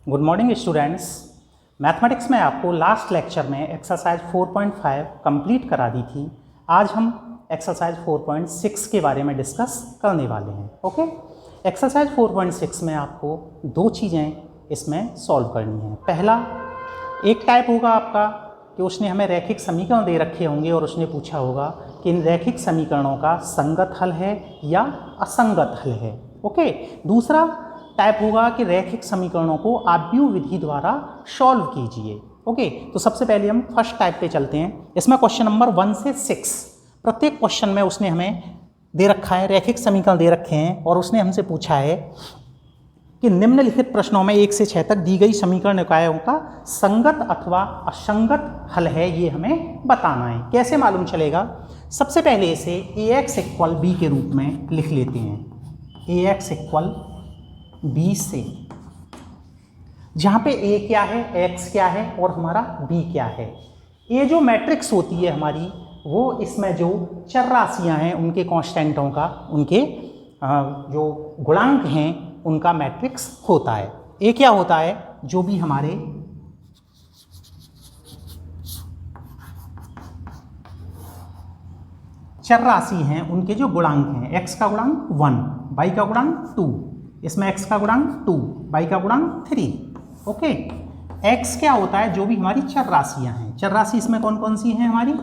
Good morning students. Mathematics में आपको last lecture में एक्सरसाइज 4.5 कंप्लीट करा दी थी। आज हम एक्सरसाइज 4.6 के बारे में डिस्कस करने वाले हैं। ओके, एक्सरसाइज 4.6 में आपको दो चीज़ें इसमें सॉल्व करनी है। पहला एक टाइप होगा आपका कि उसने हमें रैखिक समीकरण दे रखे होंगे और उसने पूछा होगा कि इन रैखिक समीकरणों का संगत हल है या असंगत हल है। ओके, दूसरा टाइप होगा कि रैखिक समीकरणों को आव्यूह विधि द्वारा सॉल्व कीजिए। ओके, तो सबसे पहले हम फर्स्ट टाइप पे चलते हैं। इसमें क्वेश्चन नंबर 1 से 6 प्रत्येक क्वेश्चन में उसने हमें दे रखा है, रैखिक समीकरण दे रखे हैं और उसने हमसे पूछा है कि निम्नलिखित प्रश्नों में 1 से 6 तक दी गई समीकरण निकायों का संगत अथवा असंगत हल है, ये हमें बताना है। कैसे मालूम चलेगा? सबसे पहले इसे ax इक्वल b के रूप में लिख लेते हैं। ax इक्वल b से, जहाँ पे a क्या है, x क्या है और हमारा b क्या है। ये जो मैट्रिक्स होती है हमारी, वो इसमें जो चर राशियाँ हैं उनके कांस्टेंटों का, उनके जो गुणांक हैं उनका मैट्रिक्स होता है। ये क्या होता है? जो भी हमारे चर राशि हैं उनके जो गुणांक हैं, x का गुणांक 1, y का गुणांक 2, इसमें x का गुणांक 2, y का गुणांक 3। ओके, x क्या होता है? जो भी हमारी चर राशियाँ हैं। चर राशि इसमें कौन कौन सी हैं हमारी?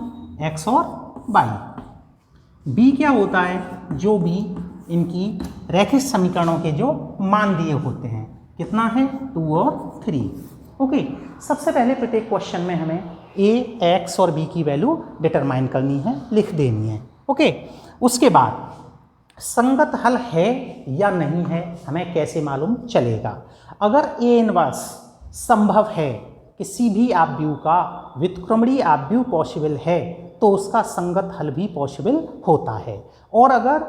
x और y। b क्या होता है? जो भी इनकी रैखिक समीकरणों के जो मान दिए होते हैं। कितना है? 2 और 3। ओके, सबसे पहले प्रत्येक क्वेश्चन में हमें a, x और b की वैल्यू डिटरमाइन करनी है, लिख देनी है। ओके, उसके बाद संगत हल है या नहीं है हमें कैसे मालूम चलेगा? अगर a इनवर्स संभव है, किसी भी आव्यूह का व्युत्क्रमणीय आव्यूह पॉसिबल है, तो उसका संगत हल भी पॉसिबल होता है। और अगर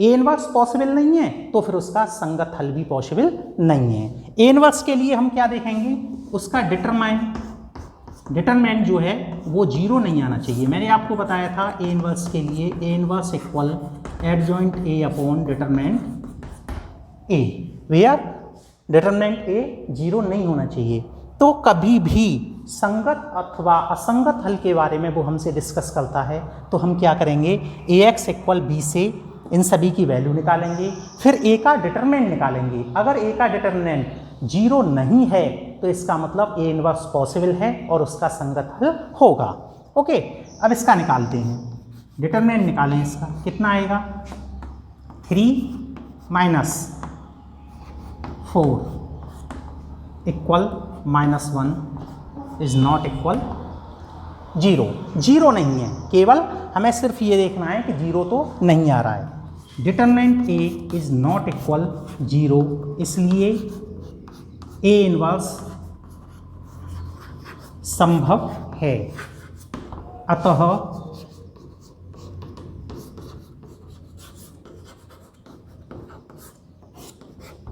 ए इनवर्स पॉसिबल नहीं है तो फिर उसका संगत हल भी पॉसिबल नहीं है। ए इनवर्स के लिए हम क्या देखेंगे? उसका डिटरमिनेंट जो है वो 0 नहीं आना चाहिए। मैंने आपको बताया था ए इनवर्स के लिए A inverse equal adjoint A upon determinant A, where determinant A 0 नहीं होना चाहिए। तो कभी भी संगत अथवा असंगत हल के बारे में वो हमसे डिस्कस करता है तो हम क्या करेंगे? ax इक्वल b से इन सभी की वैल्यू निकालेंगे, फिर a का डिटरमिनेंट निकालेंगे। अगर a का डिटरमिनेंट 0 नहीं है तो इसका मतलब a इनवर्स पॉसिबल है और उसका संगत हल होगा। ओके, अब इसका निकालते हैं। डिटरमिनेंट निकालें इसका, कितना आएगा? 3 minus 4 equal -1 is not equal 0। 0 नहीं है, केवल हमें सिर्फ ये देखना है कि 0 तो नहीं आ रहा है। Determinant a is not equal 0, इसलिए a इनवर्स संभव है। अतः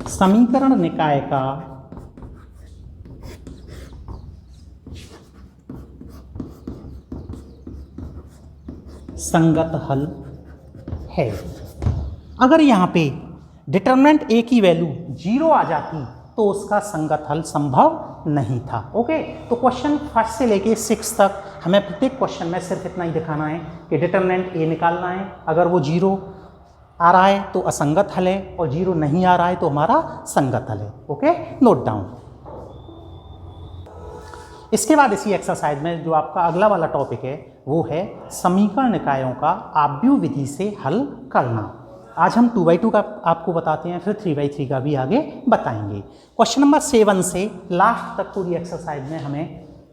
समीकरण निकाय का संगत हल है। अगर यहाँ पे डिटरमिनेंट a की वैल्यू 0 आ जाती तो उसका संगत हल संभव नहीं था। ओके, तो क्वेश्चन 1 से लेके 6 तक हमें प्रत्येक क्वेश्चन में सिर्फ इतना ही दिखाना है कि डिटरमिनेंट a निकालना है। अगर वो 0 आ रहा है तो असंगत हल है और 0 नहीं आ रहा है तो हमारा संगत हल है। Okay, note down. इसके बाद इसी एक्सरसाइज में जो आपका अगला वाला टॉपिक है वो है समीकरण निकायों का आव्यूह विधि से हल करना। आज हम 2/2 का आपको बताते हैं, फिर 3/3 का भी आगे बताएंगे। क्वेश्चन नंबर 7 से लास्ट तक पूरी एक्सरसाइज में हमें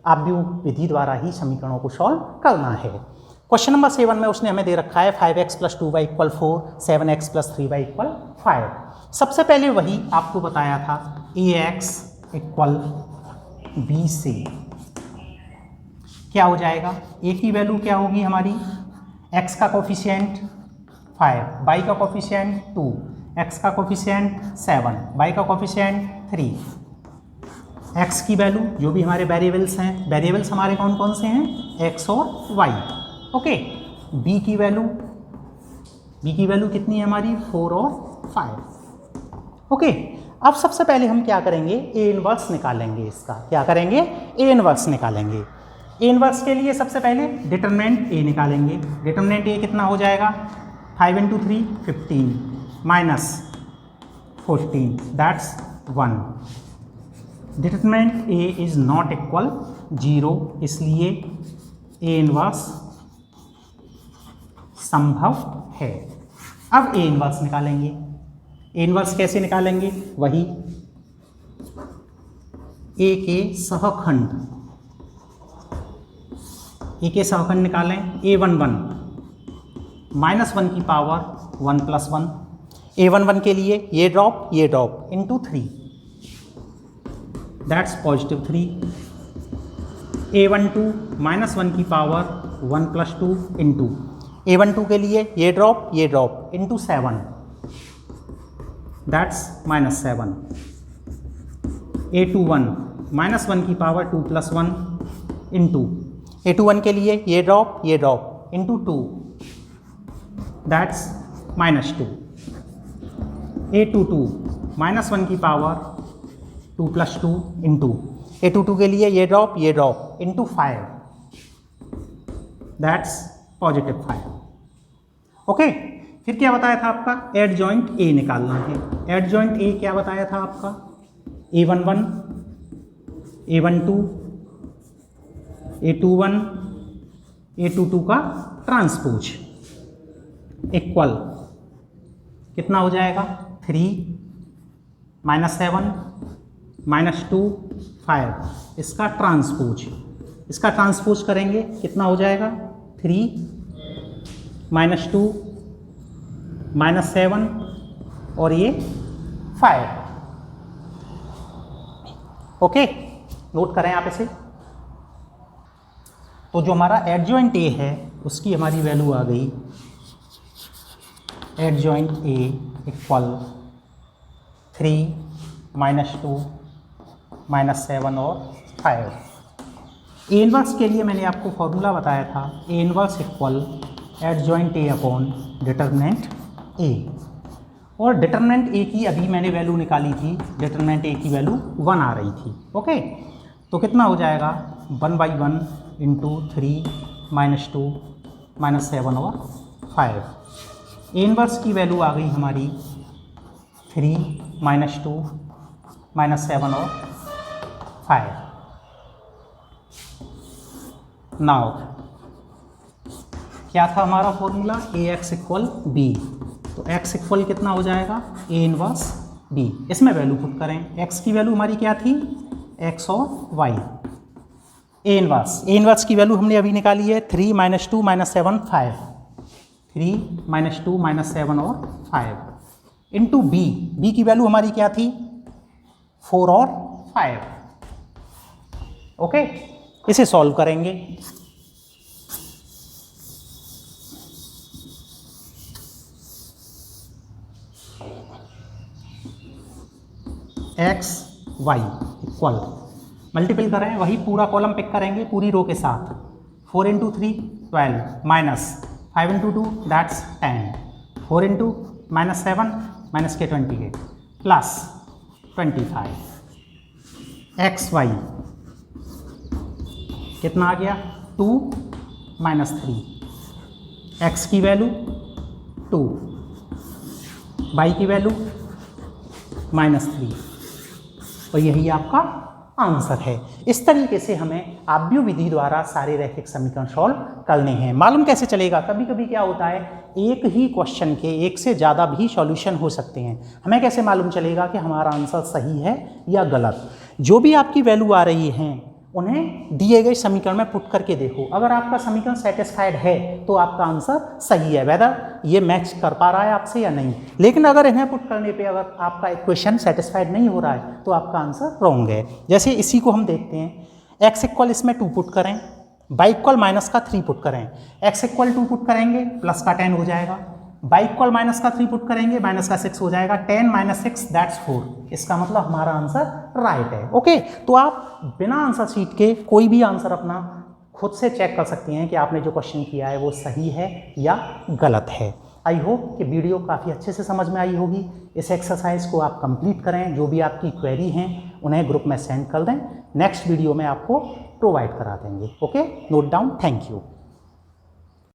आव्यूह विधि द्वारा ही समीकरणों को सॉल्व करना है। क्वेश्चन नंबर 7 में उसने हमें दे रखा है 5x + 2y = 4, 7x + 3y = 5। सबसे पहले वही आपको बताया था ax इक्वल b से क्या हो जाएगा? a की वैल्यू क्या होगी हमारी? x का कोफिशिएंट 5, y का कोफिशिएंट 2, x का कोफिशिएंट 7, y का कोफिशिएंट 3। x की वैल्यू जो भी हमारे वेरिएबल्स हैं, वेरिएबल्स हमारे कौन कौन से हैं? x और y। ओके, b की वैल्यू कितनी है हमारी? 4 और 5। ओके, अब सबसे पहले हम क्या करेंगे, ए इनवर्स निकालेंगे इसका। क्या करेंगे, ए इनवर्स निकालेंगे। ए इनवर्स के लिए सबसे पहले डिटरमिनेंट ए निकालेंगे। डिटरमिनेंट ए कितना हो जाएगा, 5 × 3 15 minus 14 that's 1। Determinant A is not equal 0, इसलिए ए इनवर्स संभव है। अब ए इनवर्स निकालेंगे। ए इनवर्स कैसे निकालेंगे, वही ए के सहखंड, ए के सहखंड निकालें। a11 -1 की पावर 1 + 1, a11 के लिए ये ड्रॉप इंटू 3 दैट्स +3। a12 -1 की पावर 1 + 2 इंटू a12 के लिए ये ड्रॉप इंटू 7 दैट्स -7। a21 -1 की पावर 2 + 1 इंटू a21 के लिए ये ड्रॉप इंटू 2 दैट्स -2। a22 -1 की पावर 2 + 2 इंटू a22 के लिए ये ड्रॉप इंटू 5 दैट्स +5। ओके, फिर क्या बताया था आपका, एडजॉइंट ए निकालना है। एडजॉइंट ए क्या बताया था आपका, a11 a12 a21 a22 का ट्रांसपोज इक्वल कितना हो जाएगा, 3 -7 -2 5, इसका ट्रांसपोज करेंगे कितना हो जाएगा, 3 -2 -7 और ये 5। ओके, नोट करें आप इसे। तो जो हमारा एडजॉइंट ए है उसकी हमारी वैल्यू आ गई, एडजॉइंट ए इक्वल 3 -2 -7 और 5। ए इनवर्स के लिए मैंने आपको फॉर्मूला बताया था, ए inverse equal adjoint A upon determinant ए। और डिटरमिनेंट ए की अभी मैंने वैल्यू निकाली थी, डिटरमिनेंट ए की वैल्यू 1 आ रही थी। ओके, तो कितना हो जाएगा, 1/1 इंटू 3 -2 -7 और 5। ए इनवर्स की वैल्यू आ गई हमारी 3 -2 -7 और 5। नाउ क्या था हमारा फॉर्मूला, ए एक्स इक्वल बी। तो एक्स इक्वल कितना हो जाएगा, ए इनवर्स बी। इसमें वैल्यू पुट करें, एक्स की वैल्यू हमारी क्या थी, एक्स और वाई। ए इनवर्स की वैल्यू हमने अभी निकाली है 3 -2 -7 5, 3 -2 -7 और 5 इंटू बी। बी की वैल्यू हमारी क्या थी, 4 और 5। ओके, इसे सॉल्व करेंगे। एक्स वाई इक्वल मल्टीपल करें, वही पूरा कॉलम पिक करेंगे पूरी रो के साथ। 4 × 3 12 minus 5 × 2 that's 10, 4 × -7 -28 plus 25। X Y कितना आ गया, 2 -3। एक्स की वैल्यू 2, वाई की वैल्यू -3 और यही आपका आंसर है। इस तरीके से हमें आव्यूह विधि द्वारा सारे रैखिक समीकरण सॉल्व करने हैं। मालूम कैसे चलेगा, कभी कभी क्या होता है, एक ही क्वेश्चन के एक से ज़्यादा भी सॉल्यूशन हो सकते हैं। हमें कैसे मालूम चलेगा कि हमारा आंसर सही है या गलत। जो भी आपकी वैल्यू आ रही हैं उन्हें दिए गए समीकरण में पुट करके देखो, अगर आपका समीकरण सेटिस्फाइड है तो आपका आंसर सही है, वेदर ये मैच कर पा रहा है आपसे या नहीं। लेकिन अगर इन्हें पुट करने पे अगर आपका इक्वेशन सेटिस्फाइड नहीं हो रहा है तो आपका आंसर रॉन्ग है। जैसे इसी को हम देखते हैं, एक्स इक्वल इसमें 2 पुट करें, वाई इक्वल -3 पुट करें। एक्स इक्वल 2 पुट करेंगे प्लस का 10 हो जाएगा, वाई इक्वल -3 पुट करेंगे -6 हो जाएगा, 10 - 6 दैट्स 4। इसका मतलब हमारा आंसर राइट है। ओके, तो आप बिना आंसर शीट के कोई भी आंसर अपना खुद से चेक कर सकते हैं कि आपने जो क्वेश्चन किया है वो सही है या गलत है। आई होप कि वीडियो काफ़ी अच्छे से समझ में आई होगी। इस एक्सरसाइज को आप कंप्लीट करें, जो भी आपकी क्वेरी हैं उन्हें ग्रुप में सेंड कर दें, नेक्स्ट वीडियो में आपको प्रोवाइड करा देंगे। Okay, note down. Thank you.